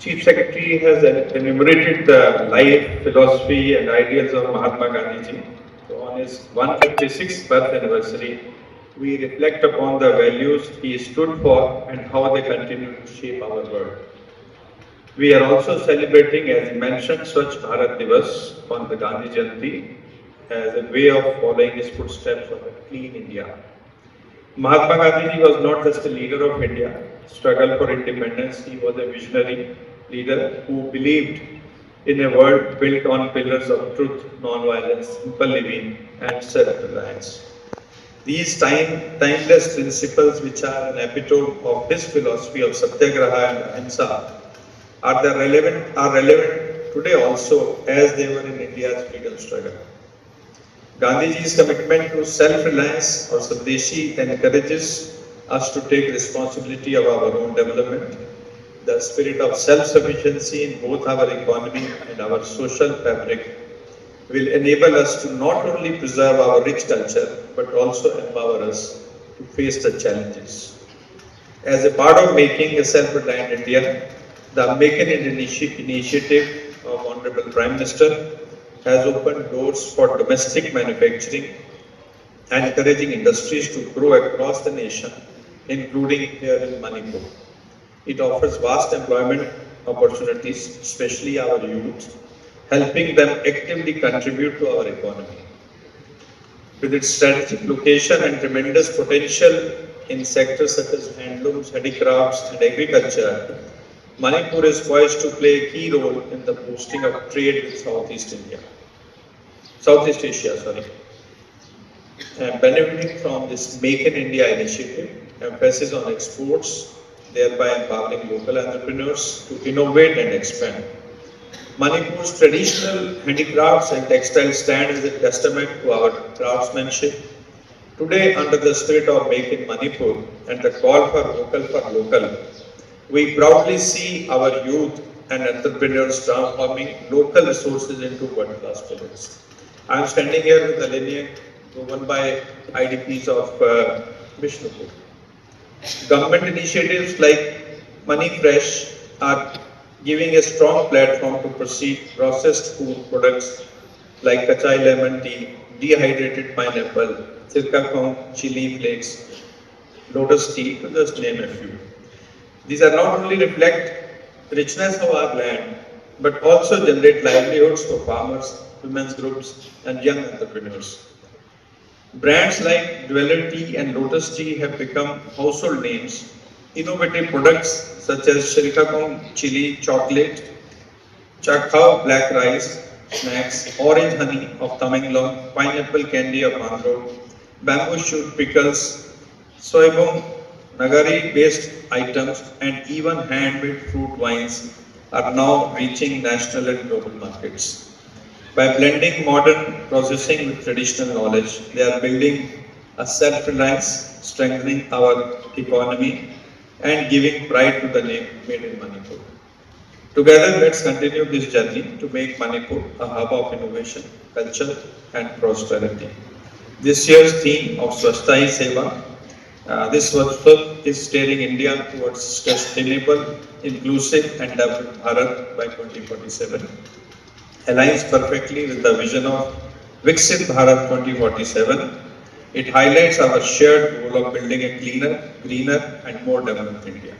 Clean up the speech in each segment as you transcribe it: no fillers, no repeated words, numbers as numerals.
Chief Secretary has enumerated the life, philosophy and ideals of Mahatma Gandhi ji. So on his 156th birth anniversary, we reflect upon the values he stood for and how they continue to shape our world. We are also celebrating, as he mentioned, Swachh Bharat Divas on the Gandhi Jayanti as a way of following his footsteps of a clean India. Mahatma Gandhi was not just a leader of India, struggle for independence, he was a visionary leader who believed in a world built on pillars of truth, non-violence, simple living and self-reliance. These timeless principles, which are an epitome of his philosophy of Satyagraha and Ahimsa, are relevant today also as they were in India's freedom struggle. Gandhiji's commitment to self-reliance or Swadeshi encourages us to take responsibility of our own development. The spirit of self-sufficiency in both our economy and our social fabric will enable us to not only preserve our rich culture but also empower us to face the challenges. As a part of making a self-reliant India, the Make in India initiative of Honorable Prime Minister has opened doors for domestic manufacturing and encouraging industries to grow across the nation, including here in Manipur. It offers vast employment opportunities, especially our youth, helping them actively contribute to our economy. With its strategic location and tremendous potential in sectors such as handlooms, handicrafts, and agriculture, Manipur is poised to play a key role in the boosting of trade with Southeast Asia, benefiting from this Make in India initiative, emphasis on exports, thereby empowering local entrepreneurs to innovate and expand. Manipur's traditional handicrafts and textiles stand as a testament to our craftsmanship. Today, under the spirit of Make in Manipur and the call for local, we proudly see our youth and entrepreneurs transforming local resources into world-class products. I am standing here with the lineage woven by IDPs of Vishnupur. Government initiatives like Money Fresh are giving a strong platform to proceed processed food products like kachai lemon tea, dehydrated pineapple, sirkakong chili flakes, lotus tea, to just name a few. These are not only reflect richness of our land, but also generate livelihoods for farmers, women's groups, and young entrepreneurs. Brands like Dweller Tea and Lotus Tea have become household names. Innovative products such as Shrikakong chili chocolate, Chakhao black rice snacks, orange honey of Tamenglong, pineapple candy of Andhra, bamboo shoot pickles, soybong nagari based items, and even handmade fruit wines are now reaching national and global markets. By blending modern processing with traditional knowledge, they are building a self-reliance, strengthening our economy, and giving pride to the name Made in Manipur. Together, let's continue this journey to make Manipur a hub of innovation, culture, and prosperity. This year's theme of Swasthta Hi Seva, this workshop is steering India towards sustainable, inclusive, and developed Bharat by 2047. Aligns perfectly with the vision of Viksit Bharat 2047. It highlights our shared goal of building a cleaner, greener, and more developed India.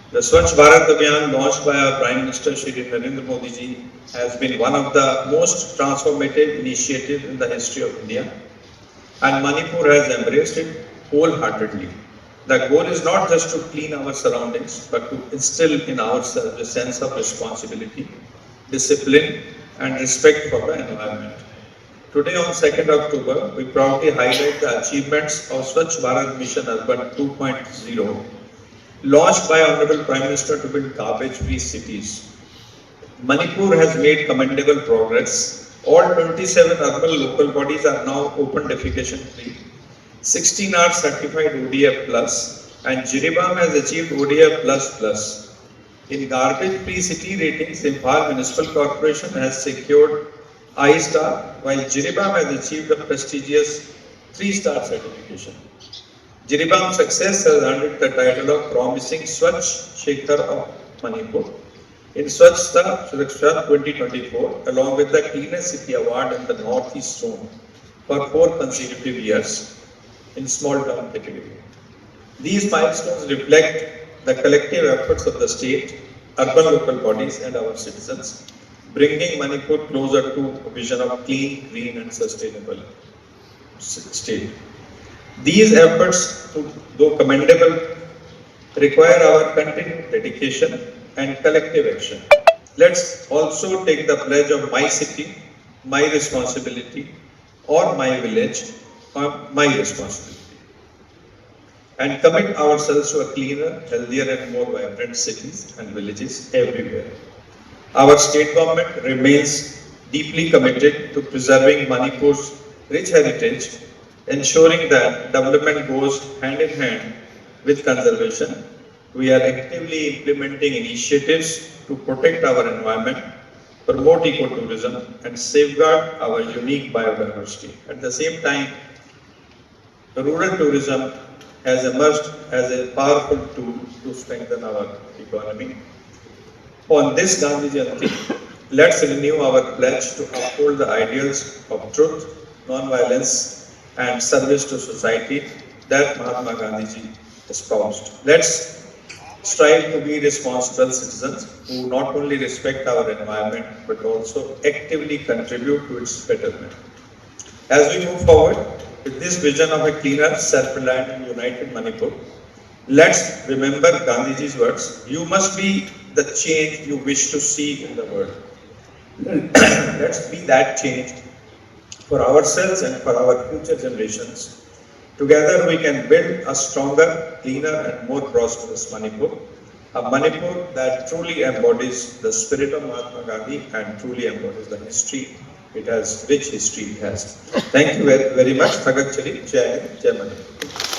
The Swachh Bharat Abhiyan launched by our Prime Minister Shri Narendra Modi ji has been one of the most transformative initiatives in the history of India, and Manipur has embraced it wholeheartedly. The goal is not just to clean our surroundings, but to instill in ourselves a sense of responsibility, discipline, and respect for the environment. Today on 2nd October, we proudly highlight the achievements of Swachh Bharat Mission Urban 2.0, launched by Honorable Prime Minister to build garbage-free cities. Manipur has made commendable progress. All 27 urban local bodies are now open defecation free. 16 are certified ODF plus, and Jiribam has achieved ODF plus. In garbage-free city ratings, Imphal Municipal Corporation has secured I-Star, while Jiribam has achieved a prestigious 3-star certification. Jiribam's success has earned it the title of Promising Swachh Shekhar of Manipur in Swachhta Suraksha 2024, along with the Cleanest City Award in the Northeast Zone for 4 consecutive years in small town category. These milestones reflect the collective efforts of the state, urban local bodies and our citizens, bringing Manipur closer to a vision of clean, green and sustainable state. These efforts, though commendable, require our continued dedication and collective action. Let's also take the pledge of my city, my responsibility, or my village, or my responsibility, and commit ourselves to a cleaner, healthier and more vibrant cities and villages everywhere. Our state government remains deeply committed to preserving Manipur's rich heritage, ensuring that development goes hand in hand with conservation. We are actively implementing initiatives to protect our environment, promote ecotourism and safeguard our unique biodiversity. At the same time, rural tourism has emerged as a powerful tool to strengthen our economy. On this Gandhi Jayanti, let's renew our pledge to uphold the ideals of truth, non-violence and service to society that Mahatma Gandhi espoused. Let's strive to be responsible citizens who not only respect our environment but also actively contribute to its betterment. As we move forward with this vision of a cleaner, self-reliant and united Manipur, let's remember Gandhiji's words, you must be the change you wish to see in the world. Let's be that change for ourselves and for our future generations. Together we can build a stronger, cleaner and more prosperous Manipur, a Manipur that truly embodies the spirit of Mahatma Gandhi and truly embodies the history it has, rich history it has. Thank you very, very much. Thagat Chari, Jai Hind, Jai Manipur.